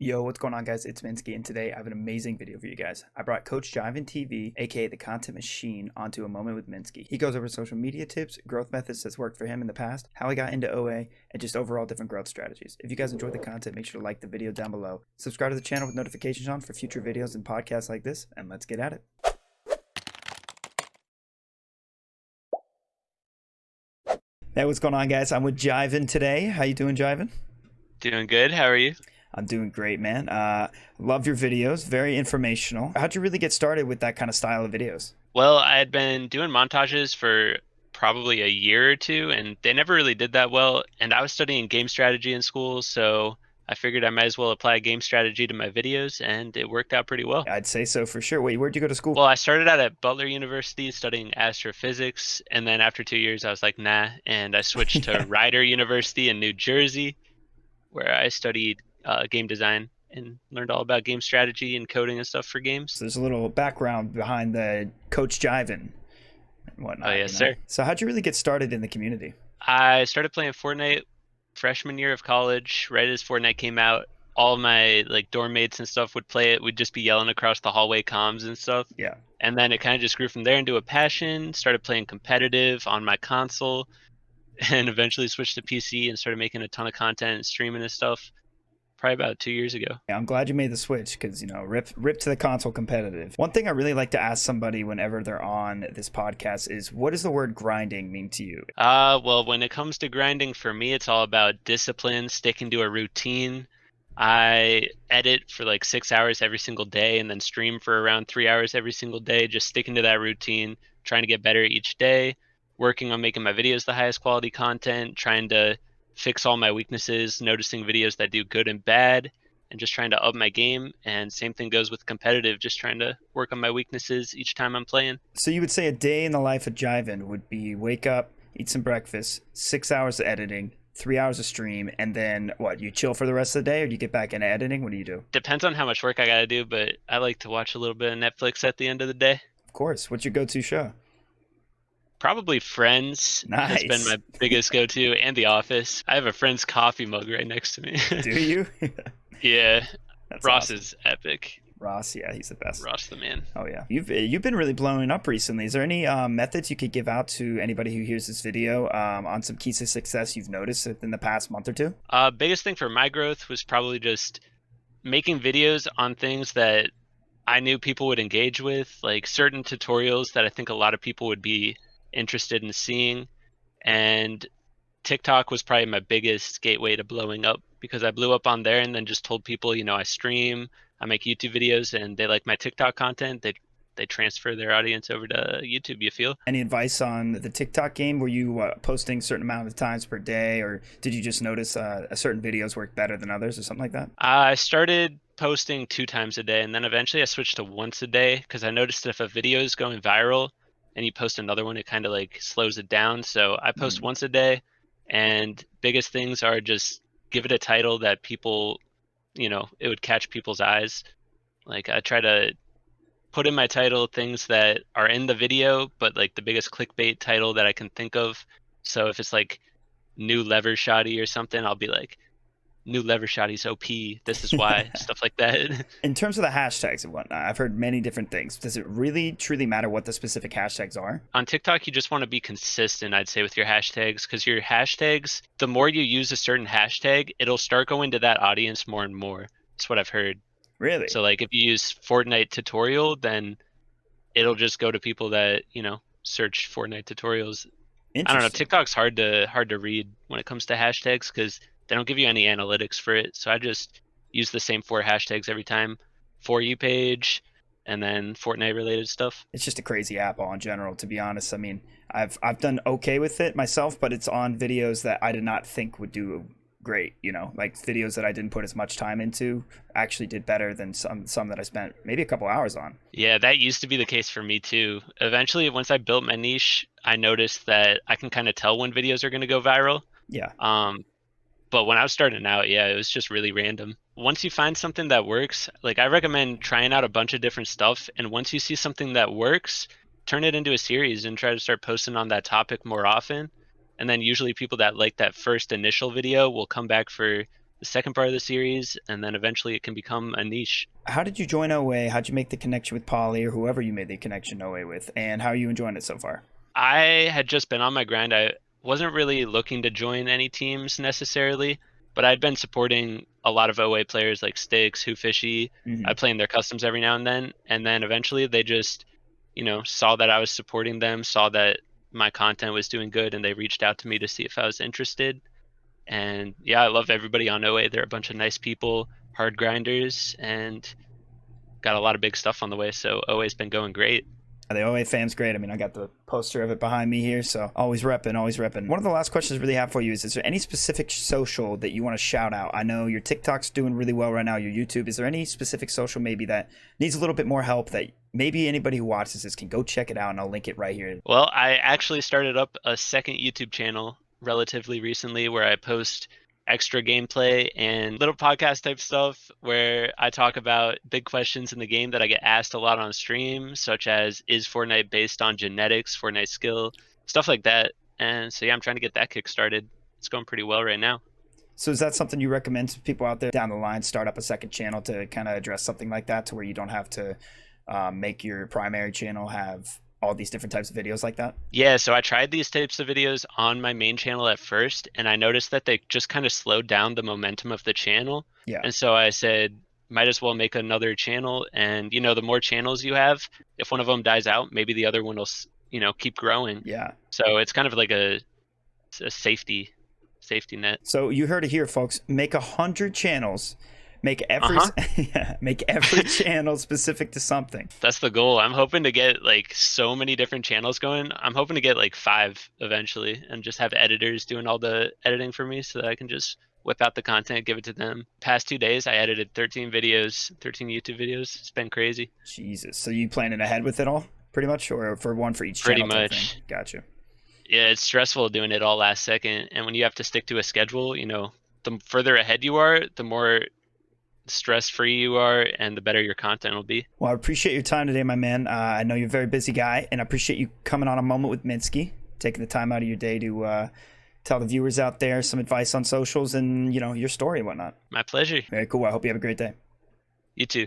Yo, what's going on, guys? It's Minski, and today I have an amazing video for you guys. I brought Coach JivanTV, aka the Content Machine, onto a moment with Minski. He goes over social media tips, growth methods that's worked for him in the past, how he got into OA, and just overall different growth strategies. If you guys enjoyed the content, make sure to like the video down below. Subscribe to the channel with notifications on for future videos and podcasts like this, and let's get at it. Hey, what's going on, guys? I'm with Jivan today. How you doing, Jivan? Doing good. How are you? I'm doing great, man. Love your videos. Very informational. How'd you really get started with that kind of style of videos? Well, I had been doing montages for probably a year or two, and they never really did that well. And I was studying game strategy in school, so I figured I might as well apply game strategy to my videos, and it worked out pretty well. I'd say so for sure. Wait, where'd you go to school? Well, I started out at Butler University studying astrophysics, and then after 2 years, I was like, nah, and I switched to Rider University in New Jersey, where I studied game design and learned all about game strategy and coding and stuff for games. So there's a little background behind the Coach Jivan and Oh, whatnot, yes, sir. So how'd you really get started in the community? I started playing Fortnite freshman year of college, right as Fortnite came out. All of my like dorm mates and stuff would play it. We'd just be yelling across the hallway comms and stuff. Yeah. And then it kind of just grew from there into a passion. Started playing competitive on my console, and eventually switched to PC and started making a ton of content and streaming and stuff. Probably about 2 years ago. Yeah, I'm glad you made the switch because, rip to the console competitive. One thing I really like to ask somebody whenever they're on this podcast is, what does the word grinding mean to you? Well, when it comes to grinding, for me, it's all about discipline, sticking to a routine. I edit for like 6 hours every single day and then stream for around 3 hours every single day, just sticking to that routine, trying to get better each day, working on making my videos the highest quality content, trying to fix all my weaknesses, noticing videos that do good and bad, and just trying to up my game. And same thing goes with competitive, just trying to work on my weaknesses each time I'm playing. So you would say a day in the life of Jivan would be wake up, eat some breakfast, 6 hours of editing, 3 hours of stream, and then what, you chill for the rest of the day, or do you get back into editing? What do you do? Depends on how much work I gotta do, but I like to watch a little bit of Netflix at the end of the day. Of course. What's your go-to show? Probably Friends has been Nice. my biggest go-to, and The Office. I have a Friends coffee mug right next to me. Do you? Yeah, That's Ross awesome. is epic. Ross, yeah, he's the best. Ross the man. Oh yeah, you've been really blowing up recently. Is there any methods you could give out to anybody who hears this video on some keys to success you've noticed within the past month or two? Biggest thing for my growth was probably just making videos on things that I knew people would engage with, like certain tutorials that I think a lot of people would be interested in seeing. And TikTok was probably my biggest gateway to blowing up because I blew up on there and then just told people, I stream, I make YouTube videos, and they like my TikTok content. They transfer their audience over to YouTube, you feel? Any advice on the TikTok game? Were you posting a certain amount of times per day, or did you just notice a certain videos work better than others, or something like that? I started posting 2 times a day, and then eventually I switched to once a day because I noticed if a video is going viral and you post another one, it kind of like slows it down. So I post Mm. once a day, and biggest things are just give it a title that people, it would catch people's eyes. Like I try to put in my title things that are in the video, but like the biggest clickbait title that I can think of. So if it's like new lever shoddy or something, I'll be like, new lever shoddy's OP. This is why, stuff like that. In terms of the hashtags and whatnot, I've heard many different things. Does it really truly matter what the specific hashtags are? On TikTok, you just want to be consistent, I'd say, with your hashtags, because your hashtags, the more you use a certain hashtag, it'll start going to that audience more and more. That's what I've heard. Really So like if you use Fortnite tutorial, then it'll just go to people that, search Fortnite tutorials. I don't know. interesting. TikTok's hard to read when it comes to hashtags because they don't give you any analytics for it. So I just use the same 4 hashtags every time. For you page, and then Fortnite related stuff. It's just a crazy app all in general, to be honest. I mean, I've done okay with it myself, but it's on videos that I did not think would do great. Like videos that I didn't put as much time into actually did better than some that I spent maybe a couple hours on. Yeah, that used to be the case for me too. Eventually, once I built my niche, I noticed that I can kind of tell when videos are going to go viral. Yeah. Um, but when I was starting out, yeah, it was just really random. Once you find something that works, like I recommend trying out a bunch of different stuff. And once you see something that works, turn it into a series and try to start posting on that topic more often. And then usually people that like that first initial video will come back for the second part of the series, and then eventually it can become a niche. How did you join OA? How'd you make the connection with Polly or whoever you made the connection OA with? And how are you enjoying it so far? I had just been on my grind. I wasn't really looking to join any teams necessarily, but I'd been supporting a lot of OA players like Sticks, Who Fishy. I'd play in their customs every now and then. And then eventually they just, saw that I was supporting them, saw that my content was doing good, and they reached out to me to see if I was interested. And yeah, I love everybody on OA. They're a bunch of nice people, hard grinders, and got a lot of big stuff on the way. So OA's been going great. The OA fam's great. I mean, I got the poster of it behind me here, so always repping, always repping. One of the last questions I really have for you is there any specific social that you want to shout out? I know your TikTok's doing really well right now, your YouTube. Is there any specific social maybe that needs a little bit more help that maybe anybody who watches this can go check it out, and I'll link it right here? Well, I actually started up a second YouTube channel relatively recently where I post extra gameplay and little podcast type stuff where I talk about big questions in the game that I get asked a lot on stream, such as, is Fortnite based on genetics, Fortnite skill, stuff like that. And so yeah, I'm trying to get that kick started. It's going pretty well right now. So is that something you recommend to people out there down the line, start up a second channel to kind of address something like that, to where you don't have to make your primary channel have all these different types of videos like that? Yeah, so I tried these types of videos on my main channel at first, and I noticed that they just kind of slowed down the momentum of the channel. Yeah. And so I said, might as well make another channel. And, the more channels you have, if one of them dies out, maybe the other one will, keep growing. Yeah. So it's kind of like a safety net. So you heard it here, folks. Make 100 channels. Make every make every channel specific to something. That's the goal. I'm hoping to get like so many different channels going. I'm hoping to get like 5 eventually, and just have editors doing all the editing for me so that I can just whip out the content, give it to them. Past 2 days, I edited 13 videos, 13 YouTube videos. It's been crazy. Jesus. So you planning ahead with it all, pretty much, or for one for each pretty channel? Much. Gotcha. Yeah, it's stressful doing it all last second, and when you have to stick to a schedule, the further ahead you are, the more stress-free you are, and the better your content will be. Well, I appreciate your time today, my man. I know you're a very busy guy, and I appreciate you coming on A Moment with Minski, taking the time out of your day to tell the viewers out there some advice on socials and your story and whatnot. My pleasure. Very cool. I hope you have a great day. You too.